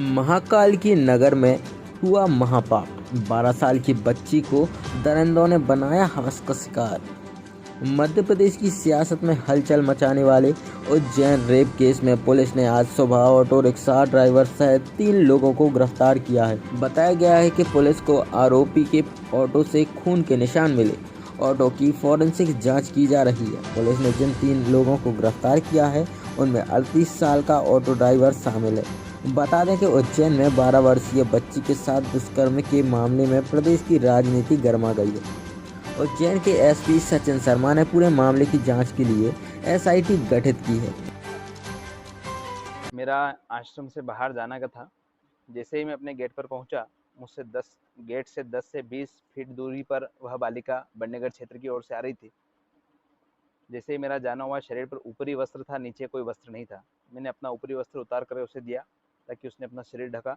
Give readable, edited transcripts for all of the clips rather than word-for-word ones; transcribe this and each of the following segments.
महाकाल की नगर में हुआ महापाप। 12 साल की बच्ची को दरिंदों ने बनाया हवस का शिकार। मध्य प्रदेश की सियासत में हलचल मचाने वाले उज्जैन रेप केस में पुलिस ने आज सुबह ऑटो रिक्शा ड्राइवर सहित 3 लोगों को गिरफ्तार किया है। बताया गया है कि पुलिस को आरोपी के ऑटो से खून के निशान मिले। ऑटो की फॉरेंसिक जांच की जा रही है। पुलिस ने जिन 3 लोगों को गिरफ्तार किया है उनमें 38 साल का ऑटो ड्राइवर शामिल है। बता दें कि उज्जैन में 12 वर्षीय बच्ची के साथ दुष्कर्म के मामले में प्रदेश की राजनीति गर्मा गई है। उज्जैन के एसपी सचिन शर्मा ने पूरे मामले की जांच के लिए एसआईटी गठित की है। मेरा आश्रम से बाहर जाना का था। जैसे ही मैं अपने गेट पर पहुंचा, मुझसे 10 से 20 फीट दूरी पर वह बालिका बंडेगढ़ क्षेत्र की ओर से आ रही थी। जैसे ही मेरा जाना हुआ, शरीर पर ऊपरी वस्त्र था, नीचे कोई वस्त्र नहीं था। मैंने अपना ऊपरी वस्त्र उतार कर उसे दिया ताकि उसने अपना शरीर ढका।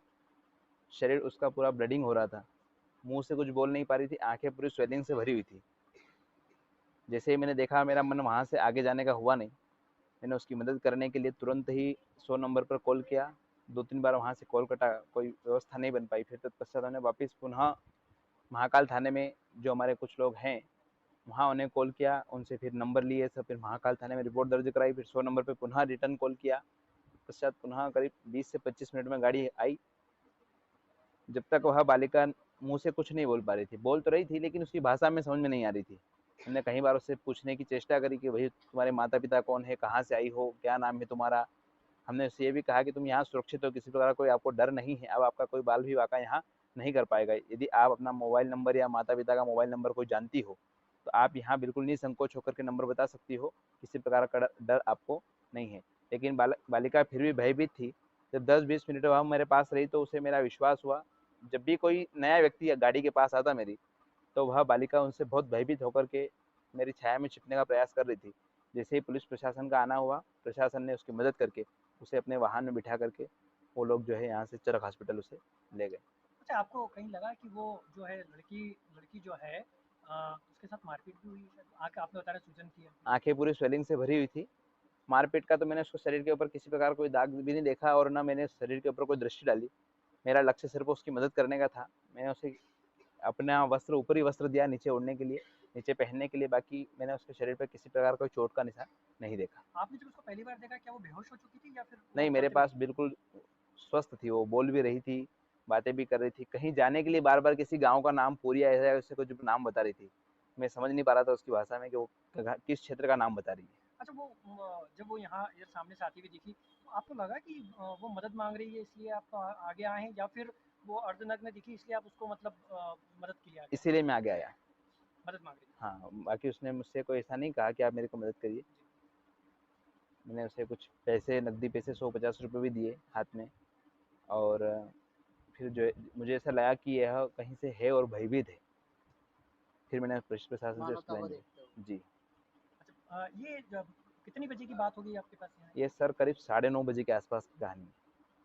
शरीर उसका पूरा ब्लीडिंग हो रहा था, मुंह से कुछ बोल नहीं पा रही थी, आंखें पूरी स्वेलिंग से भरी हुई थी। जैसे ही मैंने देखा, मेरा मन वहाँ से आगे जाने का हुआ नहीं। मैंने उसकी मदद करने के लिए तुरंत ही 100 नंबर पर कॉल किया। 2-3 बार वहाँ से कॉल कटा, कोई व्यवस्था नहीं बन पाई। फिर तत्पश्चात हमने वापस पुनः महाकाल थाने में जो हमारे कुछ लोग हैं वहाँ उन्हें कॉल किया, उनसे फिर नंबर लिए सब, फिर महाकाल थाने में रिपोर्ट दर्ज कराई। फिर 100 नंबर पर पुनः रिटर्न कॉल किया। पश्चात पुनः करीब 20 से 25 मिनट में गाड़ी आई। जब तक वह बालिका मुंह से कुछ नहीं बोल पा रही थी, बोल तो रही थी लेकिन उसकी भाषा में समझ में नहीं आ रही थी। हमने कई बार उससे पूछने की चेष्टा करी कि भाई तुम्हारे माता पिता कौन है, कहाँ से आई हो, क्या नाम है तुम्हारा। हमने उससे ये भी कहा कि तुम यहाँ सुरक्षित हो, किसी प्रकार कोई आपको डर नहीं है, अब आपका कोई बाल भी वाका यहाँ नहीं कर पाएगा। यदि आप अपना मोबाइल नंबर या माता पिता का मोबाइल नंबर कोई जानती हो तो आप यहाँ बिल्कुल निसंकोच होकर के नंबर बता सकती हो, किसी प्रकार का डर आपको नहीं है। लेकिन बालिका फिर भी भयभीत थी। जब 10-20 मिनट वह मेरे पास रही तो उसे मेरा विश्वास हुआ। जब भी कोई नया व्यक्ति गाड़ी के पास आता मेरी, तो वह बालिका उनसे बहुत भयभीत होकर के मेरी छाया में छिपने का प्रयास कर रही थी। जैसे ही पुलिस प्रशासन का आना हुआ, प्रशासन ने उसकी मदद करके उसे अपने वाहन में बिठा करके वो लोग जो है यहाँ से चरक हॉस्पिटल उसे ले गए। अच्छा, आपको कहीं लगा कि वो जो है लड़की लड़की जो है उसके साथ मारपीट भी हुई है? आके आपने बताया सूजन की है। आंखें पूरी स्वेलिंग से भरी हुई थी। मारपीट का तो मैंने उसको शरीर के ऊपर किसी प्रकार कोई दाग भी नहीं देखा और ना मैंने शरीर के ऊपर कोई दृष्टि डाली। मेरा लक्ष्य सिर्फ उसकी मदद करने का था। मैंने उसे अपना वस्त्र, ऊपरी वस्त्र दिया नीचे ओढ़ने के लिए, नीचे पहनने के लिए। बाकी मैंने उसके शरीर पर किसी प्रकार कोई चोट का निशान नहीं देखा। आपने जब उसको पहली बार देखा, क्या वो बेहोश हो चुकी थी या फिर वो नहीं, मेरे पलट पास गई? बिल्कुल स्वस्थ थी, वो बोल भी रही थी, बातें भी कर रही थी। कहीं जाने के लिए बार-बार किसी गाँव का नाम, पूरिया ऐसा उससे कुछ नाम बता रही थी। मैं समझ नहीं पा रहा था उसकी भाषा में कि वो किस क्षेत्र का नाम बता रही है। अच्छा, वो जब वो यहाँ इधर सामने से आती हुई दिखी, तो आपको लगा कि वो मदद मांग रही है इसलिए आप आगे आए हैं, या फिर वो अर्धनग्न दिखी इसलिए आप उसको मतलब मदद के लिए आगे आए? इसीलिए मैं आगे आया। मदद मांग रही थी। हाँ, बाकी उसने मुझसे कोई ऐसा नहीं कहा कि आप मेरे को मदद करिए। मैंने उसे कुछ पैसे, नकदी पैसे 100-50 रुपए भी दिए हाथ में। और फिर जो है मुझे ऐसा लगा कि यह कहीं से है और भयभीत है। फिर मैंने पुलिस प्रशासन से एक्सप्लेन किया। जी। अच्छा, ये जब कितनी बजे की बात होगी आपके पास यहाँ? ये सर करीब 9:30 बजे के आसपास की कहानी है,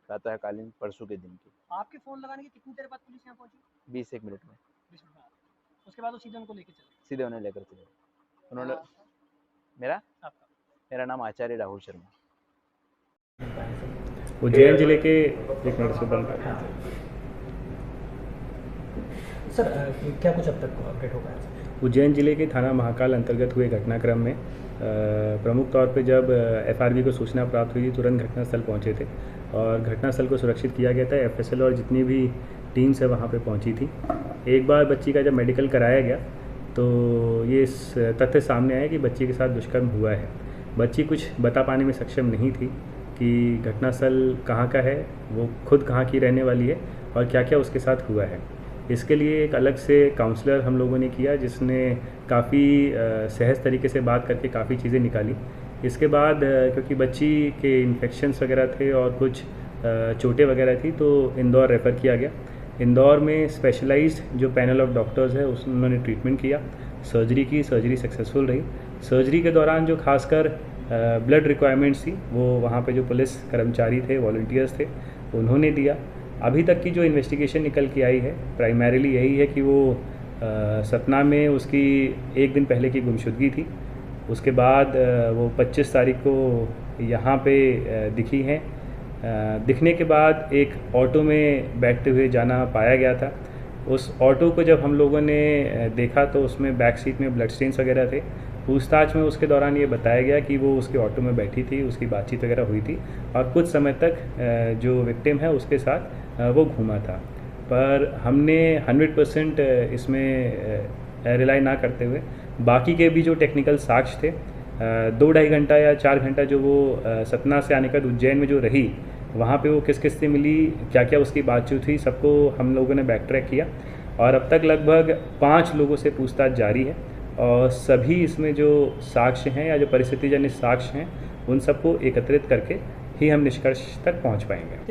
प्रातःकालीन परसों के दिन की। आपके फ़ोन लगाने के कितनी देर बाद पुलिस यहाँ पहुँची? 20-1 मिनट में 20 मिनट बाद। उसके बाद वो सीधे उनको लेके चले सीधे उन्हें लेकर चले। उन्होंने मेरा आपका? मेरा नाम आचार्य राहुल शर्मा। उज्जैन जिले के एक मिनट से बंद कर। सर, क्या कुछ अब तक अपडेट हो पाया? उज्जैन जिले के थाना महाकाल अंतर्गत हुए घटनाक्रम में प्रमुख तौर पे जब एफआरबी को सूचना प्राप्त हुई, तुरंत घटनास्थल पहुंचे थे और घटनास्थल को सुरक्षित किया गया था। एफएसएल और जितनी भी टीम्स है वहां पे पहुंची थी। एक बार बच्ची का जब मेडिकल कराया गया तो ये तथ्य सामने आया कि बच्ची के साथ दुष्कर्म हुआ है। बच्ची कुछ बता पाने में सक्षम नहीं थी कि घटनास्थल कहाँ का है, वो खुद कहाँ की रहने वाली है और क्या क्या उसके साथ हुआ है। इसके लिए एक अलग से काउंसलर हम लोगों ने किया, जिसने काफ़ी सहज तरीके से बात करके काफ़ी चीज़ें निकाली। इसके बाद क्योंकि बच्ची के इन्फेक्शंस वगैरह थे और कुछ चोटें वगैरह थी तो इंदौर रेफ़र किया गया। इंदौर में स्पेशलाइज्ड जो पैनल ऑफ डॉक्टर्स है उन्होंने ट्रीटमेंट किया, सर्जरी की, सर्जरी सक्सेसफुल रही। सर्जरी के दौरान जो खासकर ब्लड रिक्वायरमेंट्स थी वो वहाँ पे जो पुलिस कर्मचारी थे, वॉलंटियर्स थे, उन्होंने दिया। अभी तक की जो इन्वेस्टिगेशन निकल के आई है प्राइमरीली यही है कि वो सतना में उसकी एक दिन पहले की गुमशुदगी थी। उसके बाद वो 25 तारीख को यहाँ पे दिखी हैं दिखने के बाद एक ऑटो में बैठते हुए जाना पाया गया था। उस ऑटो को जब हम लोगों ने देखा तो उसमें बैक सीट में ब्लड स्टेन्स वगैरह थे। पूछताछ में उसके दौरान ये बताया गया कि वो उसके ऑटो में बैठी थी, उसकी बातचीत वगैरह हुई थी और कुछ समय तक जो विक्टिम है उसके साथ वो घूमा था। पर हमने 100% इसमें रिलाई ना करते हुए बाकी के भी जो टेक्निकल साक्ष्य थे, 2-2.5 घंटा या 4 घंटा जो वो सतना से आने का उज्जैन में जो रही, वहाँ पे वो किस किस से मिली, क्या क्या उसकी बातचीत हुई, सबको हम लोगों ने बैक ट्रैक किया और अब तक लगभग 5 लोगों से पूछताछ जारी है और सभी इसमें जो साक्ष्य हैं या जो परिस्थितिजन्य साक्ष्य हैं उन सबको एकत्रित करके ही हम निष्कर्ष तक पहुँच पाएंगे।